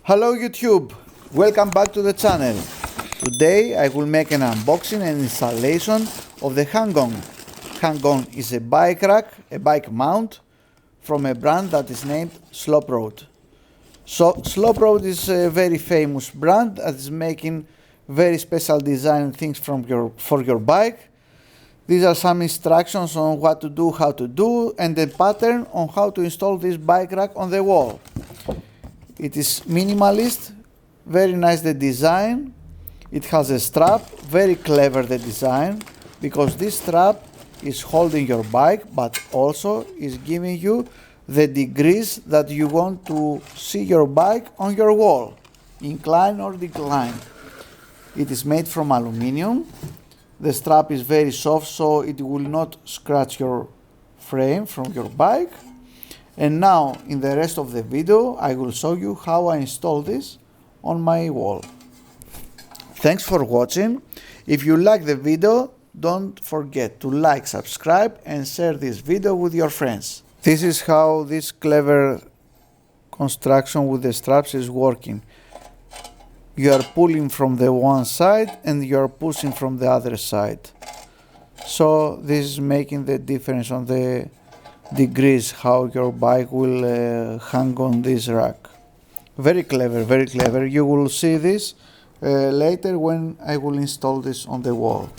Hello YouTube, welcome back to the channel. Today I will make an unboxing and installation of the Hang On. Hang On is a bike rack, a bike mount from a brand that is named SlopeRoad. So SlopeRoad is a very famous brand that is making very special design things for your bike. These are some instructions on what to do, how to do, and a pattern on how to install this bike rack on the wall. It is minimalist, very nice the design. It has a strap, very clever the design, because this strap is holding your bike but also is giving you the degrees that you want to see your bike on your wall, incline or decline. It is made from aluminum. The strap is very soft, so it will not scratch your frame from your bike. And now in the rest of the video I will show you how I install this on my wall. Thanks for watching. If you like the video, don't forget to like, subscribe and share this video with your friends. This is how this clever construction with the straps is working. You are pulling from the one side and you are pushing from the other side. So this is making the difference on the degrees how your bike will hang on this rack. Very clever, very clever. You will see this later when I will install this on the wall.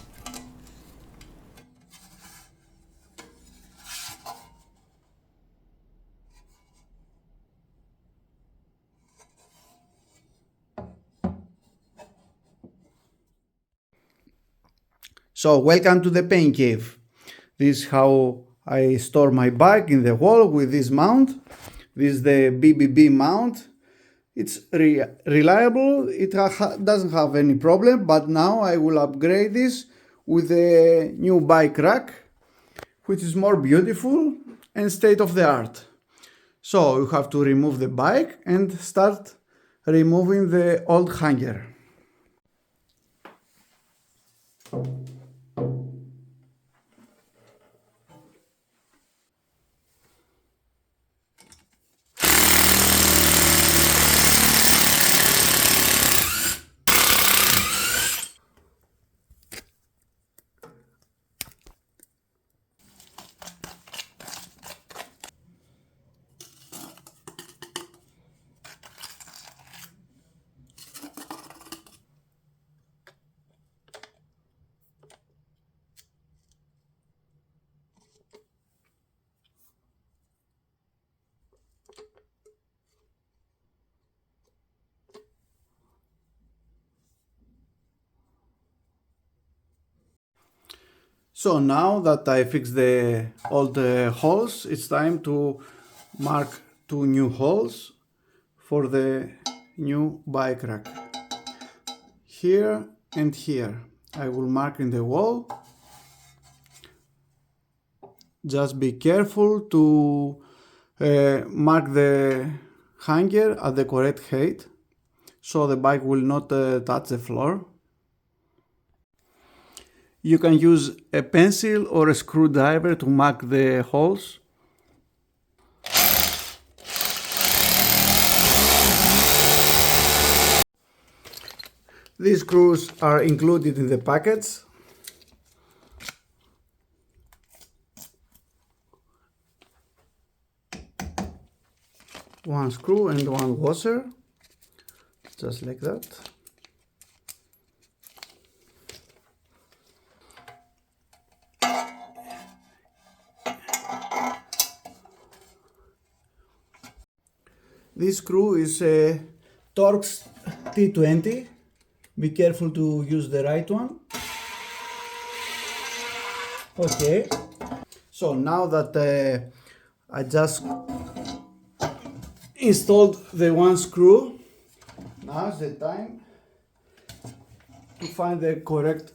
So welcome to the pain cave. This is how I store my bike in the wall with this mount. This is the BBB mount. It's reliable, it doesn't have any problem, but now I will upgrade this with a new bike rack, which is more beautiful and state of the art. So you have to remove the bike and start removing the old hanger. So now that I fixed the old holes, it's time to mark two new holes for the new bike rack. Here and here I will mark in the wall. Just be careful to mark the hanger at the correct height so the bike will not touch the floor. You can use a pencil or a screwdriver to mark the holes. These screws are included in the package. One screw and one washer, just like that. This screw is a Torx T20. Be careful to use the right one. Okay. So now that I just installed the one screw, now is the time to find the correct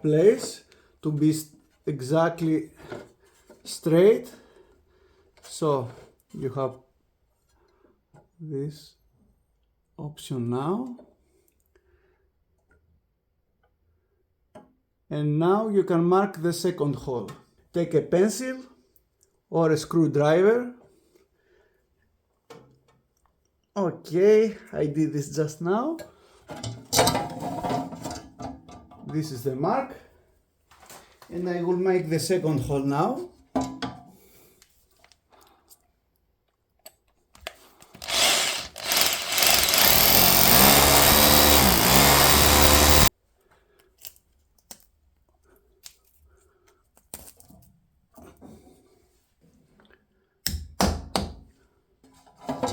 place to be exactly straight. So you have this option now, and now you can mark the second hole. Take a pencil or a screwdriver Okay, I did this just now. This is the mark, and I will make the second hole now.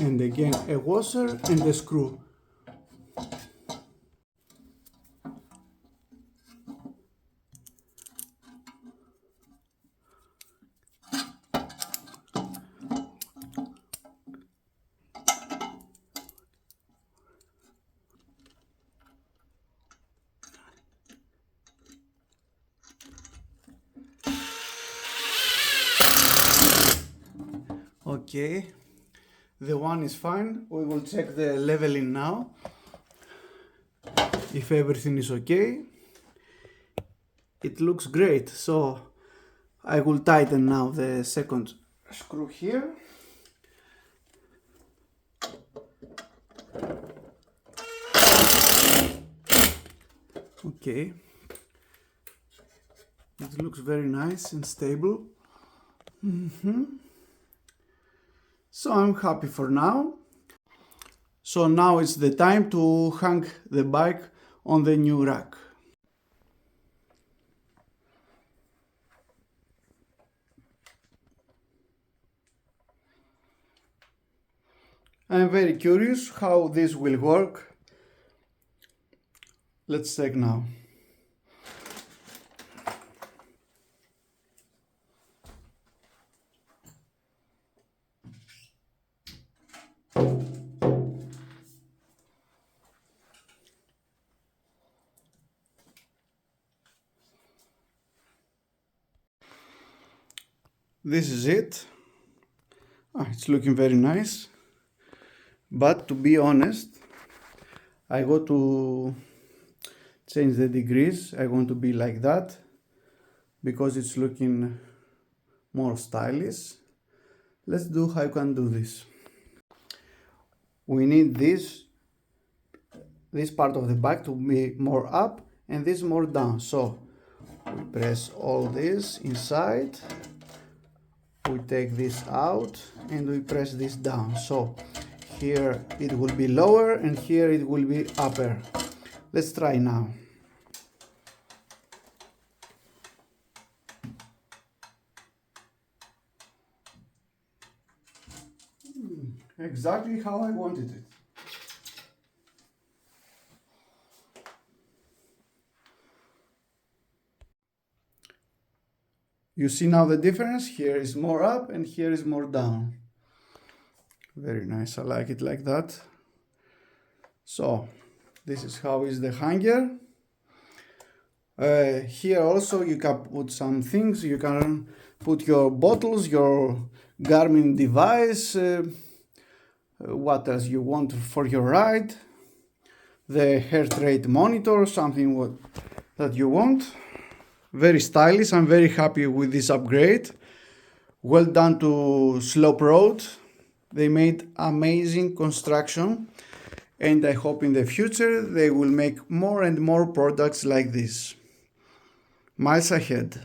And again a washer and a screw. Okay, the one is fine. We will check the leveling now, if everything is okay. It looks great, so I will tighten now the second screw here. Okay, it looks very nice and stable. So I'm happy for now. So now it's the time to hang the bike on the new rack. I'm very curious how this will work. Let's check now. This is it. It's looking very nice. But to be honest, I got to change the degrees. I want to be like that because it's looking more stylish. Let's do how I can do this. We need this part of the bike to be more up and this more down. So we press all this inside, we take this out and we press this down. So here it will be lower and here it will be upper. Let's try now. Exactly how I wanted it. You see now the difference? Here is more up and here is more down. Very nice, I like it like that. So this is how is the hanger. Here also you can put some things. You can put your bottles, your Garmin device, what else you want for your ride, the heart rate monitor, something that you want. Very stylish. I'm very happy with this upgrade. Well done to SlopeRoad. They made amazing construction and I hope in the future they will make more and more products like this. Miles ahead.